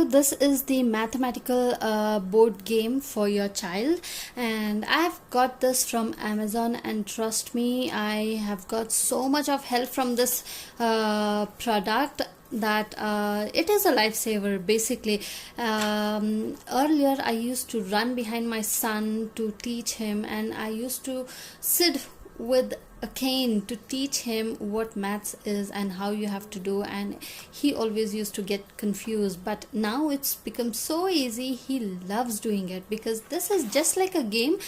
this is the mathematical board game for your child, and I've got this from Amazon, and trust me, I have got so much of help from this product that it is a lifesaver basically. Earlier I used to run behind my son to teach him, and I used to sit with a cane to teach him what maths is and how you have to do, and he always used to get confused. But now it's become so easy. He loves doing it because this is just like a game,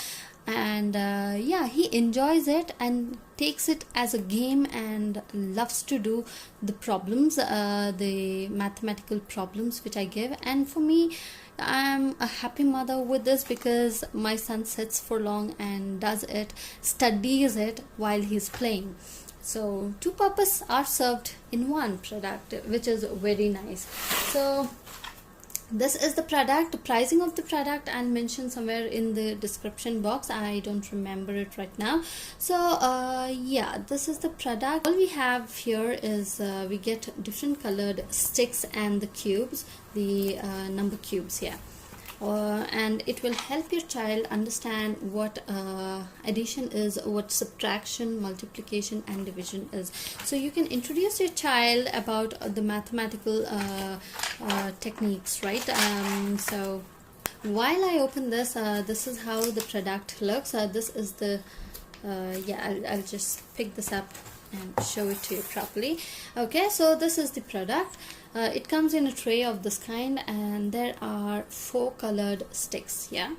and yeah, he enjoys it and takes it as a game and loves to do the problems, the mathematical problems which I give. And for me, I'm a happy mother with this because my son sits for long and does it, studies it while he's playing. So two purposes are served in one product, which is very nice. So this is the product. The pricing of the product I'll mention somewhere in the description box. I don't remember it right now. So yeah, this is the product. All we have here is we get different colored sticks and the cubes, the number cubes here. And it will help your child understand what addition is, what subtraction, multiplication and division is. So you can introduce your child about the mathematical techniques, right? So while I open this, this is how the product looks. This is the yeah, I'll just pick this up and show it to you properly. Okay, so this is the product. It comes in a tray of this kind, and there are 4 colored sticks. Yeah,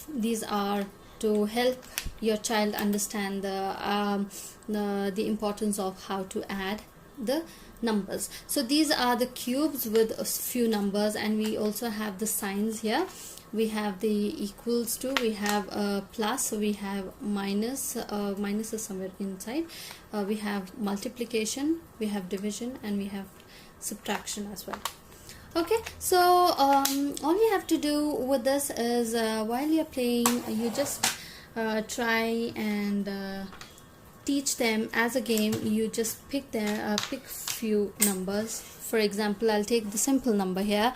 these are to help your child understand the importance of how to add the numbers. So these are the cubes with a few numbers, and we also have the signs here. We have the equals to, we have plus, we have minus, minus is somewhere inside, we have multiplication, we have division, and we have subtraction as well. Okay, so all you have to do with this is while you're playing, you just try and teach them as a game. You just pick their pick few numbers. For example, I'll take the simple number here.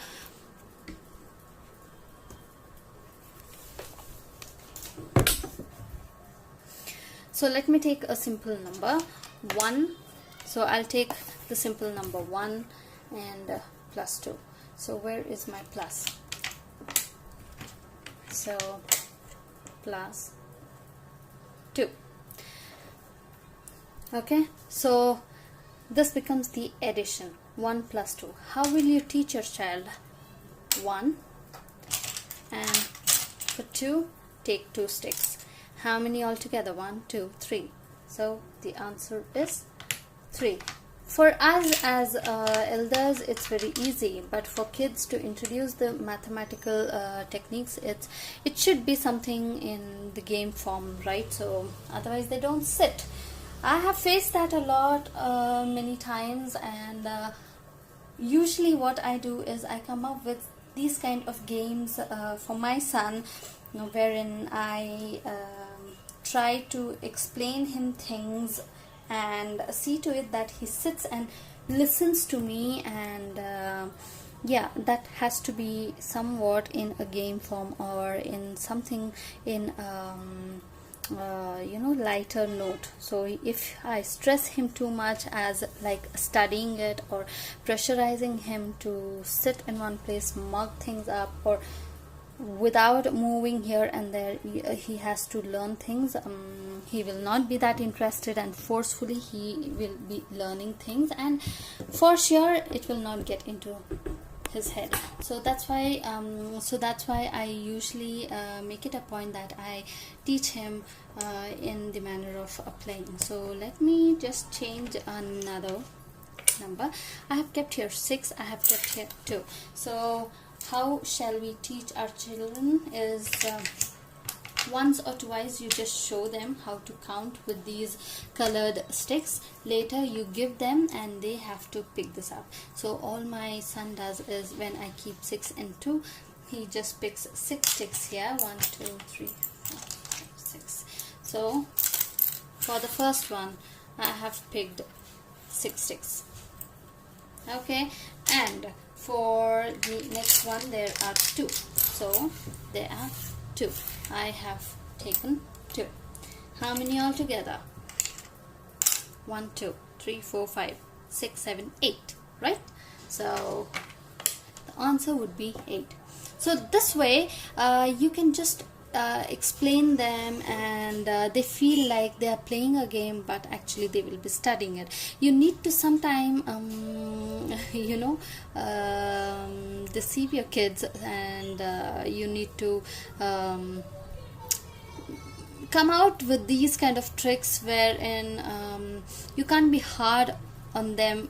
So let me take a simple number 1. So I'll take the simple number 1 and plus 2. So where is my plus? So plus 2. Okay, so this becomes the addition, 1 plus 2. How will you teach your child? 1, and for 2, take 2 sticks. How many altogether? 1, 2, 3. So the answer is 3. For us as elders, it's very easy, but for kids to introduce the mathematical techniques, it should be something in the game form, right? So otherwise they don't sit. I have faced that a lot, many times, and usually what I do is I come up with these kind of games for my son, wherein I try to explain him things and see to it that he sits and listens to me, and yeah, that has to be somewhat in a game form or in something in you know, lighter note. So if I stress him too much as like studying it or pressurizing him to sit in one place, mug things up, or without moving here and there, he has to learn things, he will not be that interested, and forcefully he will be learning things, and for sure it will not get into his head. So that's why I usually make it a point that I teach him in the manner of playing. So let me just change another number. I have kept here 6, I have kept here 2. So how shall we teach our children is once or twice you just show them how to count with these colored sticks. Later you give them and they have to pick this up. So all my son does is, when I keep 6 and 2, he just picks 6 sticks here. 1, 2, 3, 4, 5, 6. So for the first one I have picked 6 sticks. Okay, and For the next one, there are 2. So there are 2. I have taken 2. How many altogether? 1, 2, 3, 4, 5, 6, 7, 8. Right? So the answer would be 8. So this way you can just explain them, and they feel like they are playing a game, but actually they will be studying it. You need to sometime deceive your kids, and you need to come out with these kind of tricks wherein you can't be hard on them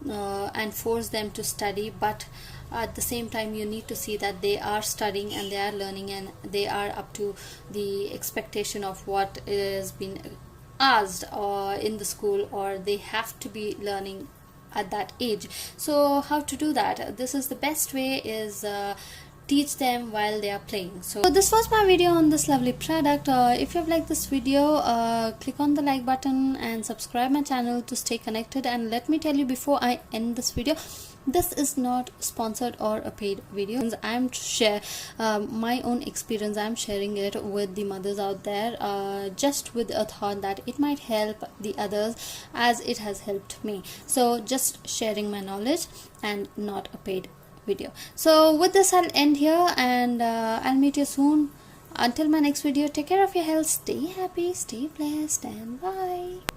and force them to study, but at the same time you need to see that they are studying and they are learning and they are up to the expectation of what is being asked or in the school, or they have to be learning at that age. So how to do that? This is the best way, is teach them while they are playing. So this was my video on this lovely product. If you have liked this video, click on the like button and subscribe my channel to stay connected. And let me tell you before I end this video, this is not sponsored or a paid video. I'm share my own experience. I'm sharing it with the mothers out there, just with a thought that it might help the others as it has helped me. So just sharing my knowledge and not a paid video. So with this I'll end here, and I'll meet you soon. Until my next video, take care of your health, stay happy, stay blessed, and bye.